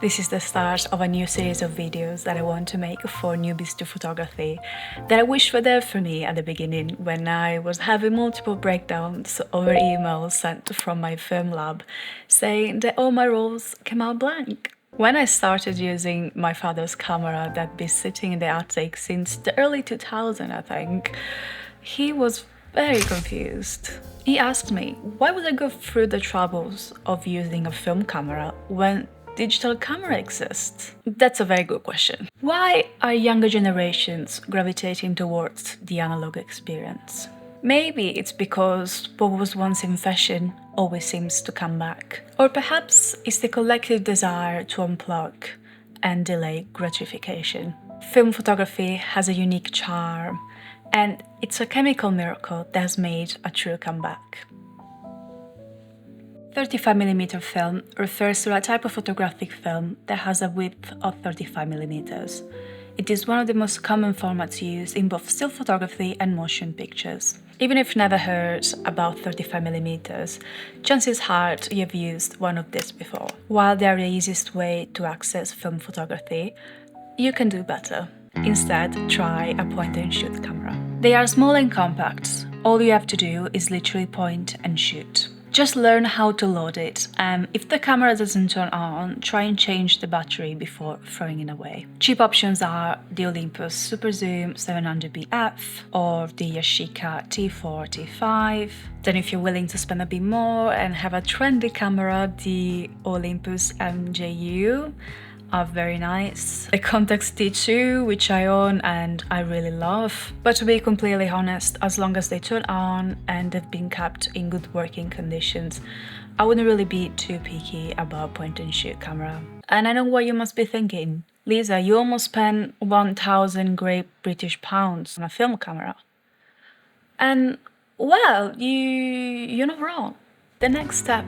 This is the start of a new series of videos that I want to make for newbies to photography that I wish were there for me at the beginning when I was having multiple breakdowns over emails sent from my film lab saying that all my rolls came out blank. When I started using my father's camera that'd been sitting in the attic since the early 2000s, I think, he was very confused. He asked me, why would I go through the troubles of using a film camera when digital camera exists? That's a very good question. Why are younger generations gravitating towards the analog experience? Maybe it's because what was once in fashion always seems to come back. Or perhaps it's the collective desire to unplug and delay gratification. Film photography has a unique charm, and it's a chemical miracle that has made a true comeback. 35mm film refers to a type of photographic film that has a width of 35mm. It is one of the most common formats used in both still photography and motion pictures. Even if you've never heard about 35mm, chances are you've used one of these before. While they are the easiest way to access film photography, you can do better. Instead, try a point-and-shoot camera. They are small and compact. All you have to do is literally point and shoot. Just learn how to load it, and if the camera doesn't turn on, try and change the battery before throwing it away. Cheap options are the Olympus Super Zoom 700BF or the Yashica T4, T5. Then if you're willing to spend a bit more and have a trendy camera, the Olympus MJU are very nice. The Contax T2, which I own and I really love. But to be completely honest, as long as they turn on and they've been kept in good working conditions, I wouldn't really be too picky about point-and-shoot camera. And I know what you must be thinking. Lisa, you almost spent 1,000 Great British pounds on a film camera. And well, you're not wrong. The next step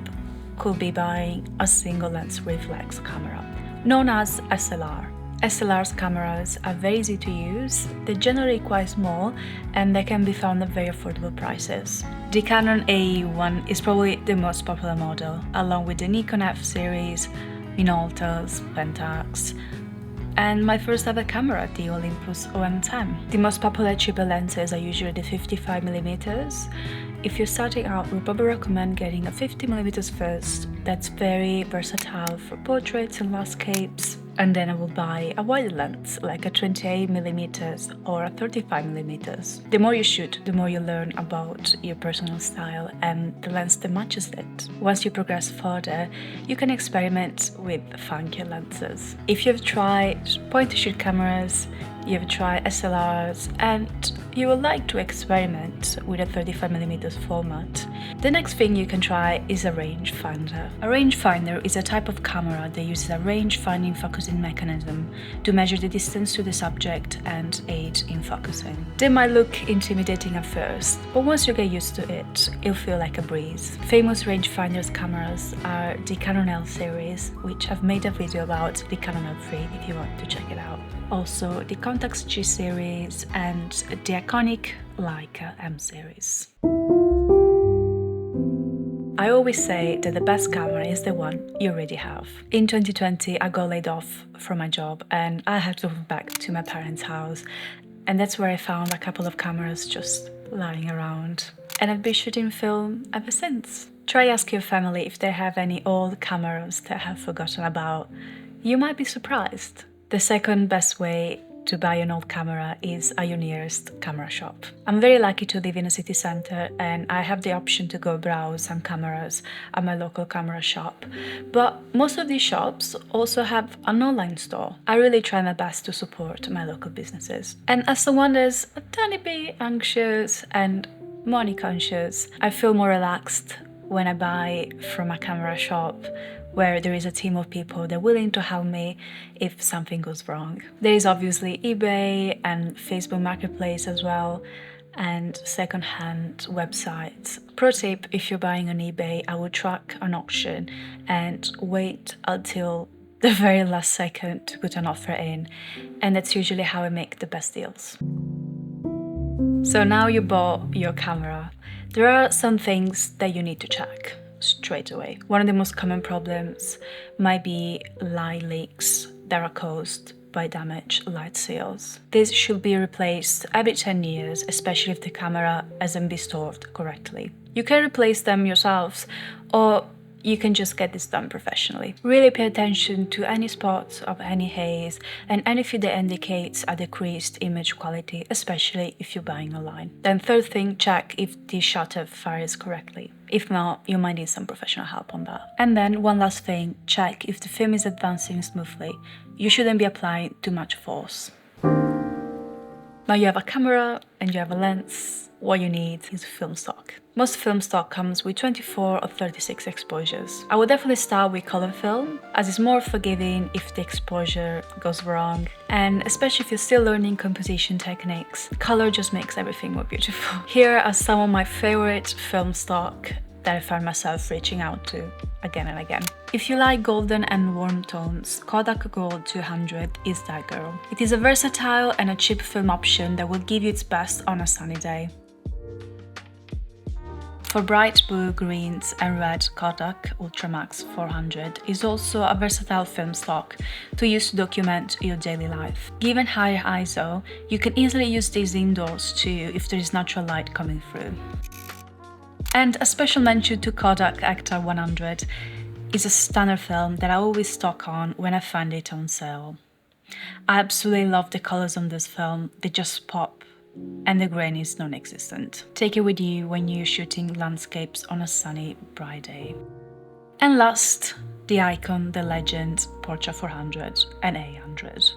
could be buying a single lens reflex camera, known as SLR. SLR's cameras are very easy to use, they're generally quite small, and they can be found at very affordable prices. The Canon AE1 is probably the most popular model, along with the Nikon F series, Minoltas, Pentax, and my first ever camera, the Olympus OM10. The most popular cheaper lenses are usually the 55mm. If you're starting out, we'll probably recommend getting a 50mm first. That's very versatile for portraits and landscapes. And then I will buy a wider lens, like a 28mm or a 35mm. The more you shoot, the more you learn about your personal style and the lens that matches it. Once you progress further, you can experiment with funkier lenses. If you've tried point-and-shoot cameras, you've tried SLRs, and you would like to experiment with a 35mm format, the next thing you can try is a rangefinder. A rangefinder is a type of camera that uses a range-finding focusing mechanism to measure the distance to the subject and aid in focusing. They might look intimidating at first, but once you get used to it, it'll feel like a breeze. Famous rangefinders cameras are the Canon L series, which I've made a video about the Canon L3 if you want to check it out. Also the Contax G series and the iconic Leica M series. I always say that the best camera is the one you already have. In 2020, I got laid off from my job and I had to move back to my parents' house, and that's where I found a couple of cameras just lying around. And I've been shooting film ever since. Try ask your family if they have any old cameras that I have forgotten about. You might be surprised. The second best way to buy an old camera is at your nearest camera shop. I'm very lucky to live in a city centre and I have the option to go browse some cameras at my local camera shop. But most of these shops also have an online store. I really try my best to support my local businesses. And as someone that's a tiny bit anxious and money conscious, I feel more relaxed when I buy from a camera shop where there is a team of people that are willing to help me if something goes wrong. There is obviously eBay and Facebook Marketplace as well, and second-hand websites. Pro tip, if you're buying on eBay, I would track an auction and wait until the very last second to put an offer in, and that's usually how I make the best deals. So now you bought your camera, there are some things that you need to check. straight away. One of the most common problems might be light leaks that are caused by damaged light seals. This should be replaced every 10 years, especially if the camera hasn't been stored correctly. You can replace them yourselves, or you can just get this done professionally. Really pay attention to any spots of any haze and anything that indicates a decreased image quality, especially if you're buying online. Then third thing, check if the shutter fires correctly. If not, you might need some professional help on that. And then one last thing, check if the film is advancing smoothly. You shouldn't be applying too much force. Now you have a camera and you have a lens. What you need is film stock. Most film stock comes with 24 or 36 exposures. I would definitely start with color film, as it's more forgiving if the exposure goes wrong, and especially if you're still learning composition techniques, color just makes everything more beautiful. Here are some of my favorite film stock that I find myself reaching out to again and again. If you like golden and warm tones, Kodak Gold 200 is that girl. It is a versatile and a cheap film option that will give you its best on a sunny day. For bright blue, greens and red, Kodak Ultramax 400 is also a versatile film stock to use to document your daily life. Given higher ISO, you can easily use these indoors too if there is natural light coming through. And a special mention to Kodak Ektar 100 is a stunner film that I always stock on when I find it on sale. I absolutely love the colors on this film, they just pop, and the grain is non-existent. Take it with you when you're shooting landscapes on a sunny, bright day. And last, the icon, the legend, Portra 400 and 800.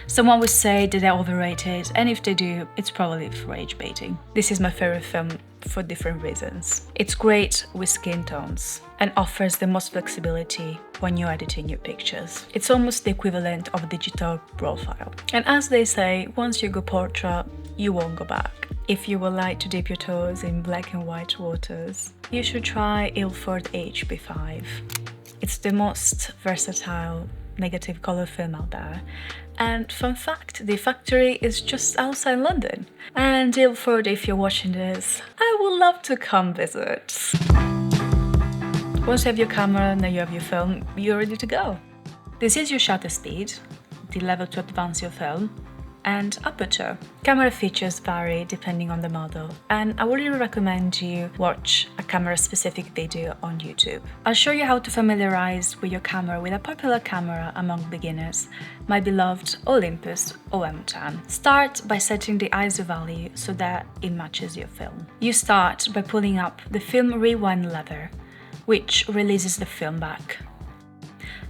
Someone would say that they're overrated, and if they do, it's probably for age baiting. This is my favorite film for different reasons. It's great with skin tones and offers the most flexibility when you're editing your pictures. It's almost the equivalent of a digital profile. And as they say, once you go Portra, you won't go back. If you would like to dip your toes in black and white waters, you should try Ilford HB5. It's the most versatile negative color film out there. And fun fact, the factory is just outside London. And Ilford, if you're watching this, I would love to come visit. Once you have your camera and then you have your film, you're ready to go. This is your shutter speed, the level to advance your film, and aperture. Camera features vary depending on the model, and I would really recommend you watch a camera-specific video on YouTube. I'll show you how to familiarize with your camera with a popular camera among beginners, my beloved Olympus OM10. Start by setting the ISO value so that it matches your film. You start by pulling up the film rewind lever, which releases the film back.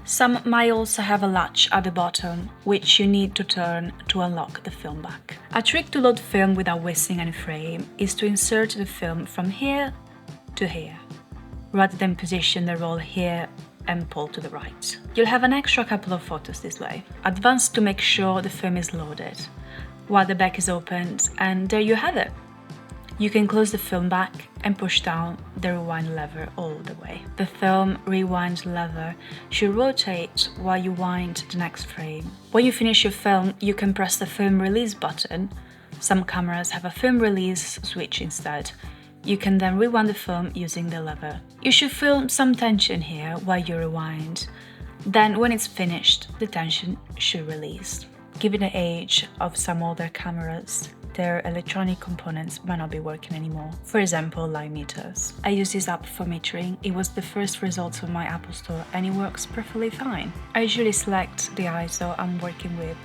Some might also have a latch at the bottom, which you need to turn to unlock the film back. A trick to load film without wasting any frame is to insert the film from here to here, rather than position the roll here and pull to the right. You'll have an extra couple of photos this way. Advance to make sure the film is loaded, while the back is opened, and there you have it. You can close the film back and push down the rewind lever all the way. The film rewind lever should rotate while you wind the next frame. When you finish your film, you can press the film release button. Some cameras have a film release switch instead. You can then rewind the film using the lever. You should feel some tension here while you rewind. Then when it's finished, the tension should release. Given the age of some older cameras, their electronic components might not be working anymore. For example, light meters. I use this app for metering. It was the first result of my Apple Store and it works perfectly fine. I usually select the ISO I'm working with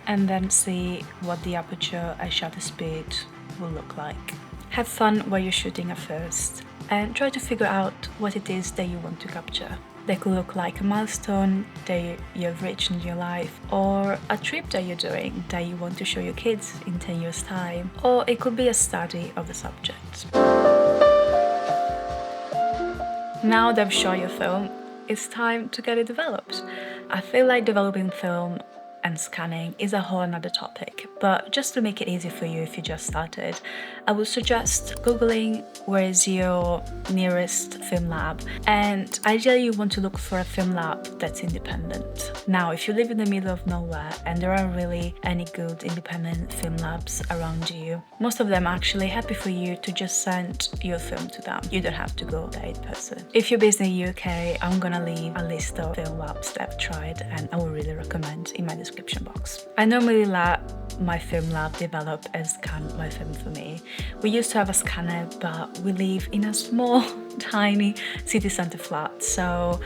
and then see what the aperture and shutter speed will look like. Have fun while you're shooting at first and try to figure out what it is that you want to capture. That could look like a milestone that you've reached in your life, or a trip that you're doing that you want to show your kids in 10 years' time, or it could be a study of the subject. Now that I've shot your film, it's time to get it developed. I feel like developing film and scanning is a whole another topic, but just to make it easy for you if you just started, I would suggest Googling where is your nearest film lab, and ideally you want to look for a film lab that's independent. Now, if you live in the middle of nowhere and there aren't really any good independent film labs around you, most of them are actually happy for you to just send your film to them. You don't have to go there in person. If you're based in the UK, I'm gonna leave a list of film labs that I've tried and I would really recommend in my description box. I normally let my film lab develop and scan my film for me. We used to have a scanner, but we live in a small, tiny city centre flat, so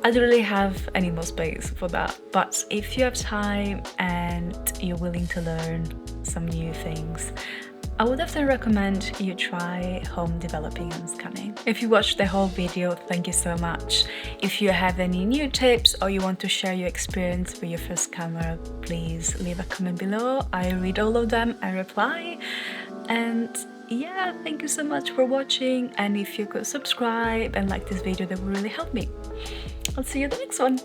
I don't really have any more space for that. But if you have time and you're willing to learn some new things, I would definitely recommend you try home developing and scanning. If you watched the whole video, thank you so much. If you have any new tips or you want to share your experience with your first camera, please leave a comment below. I read all of them, I reply. And yeah, thank you so much for watching, and if you could subscribe and like this video, that would really help me. I'll see you in the next one.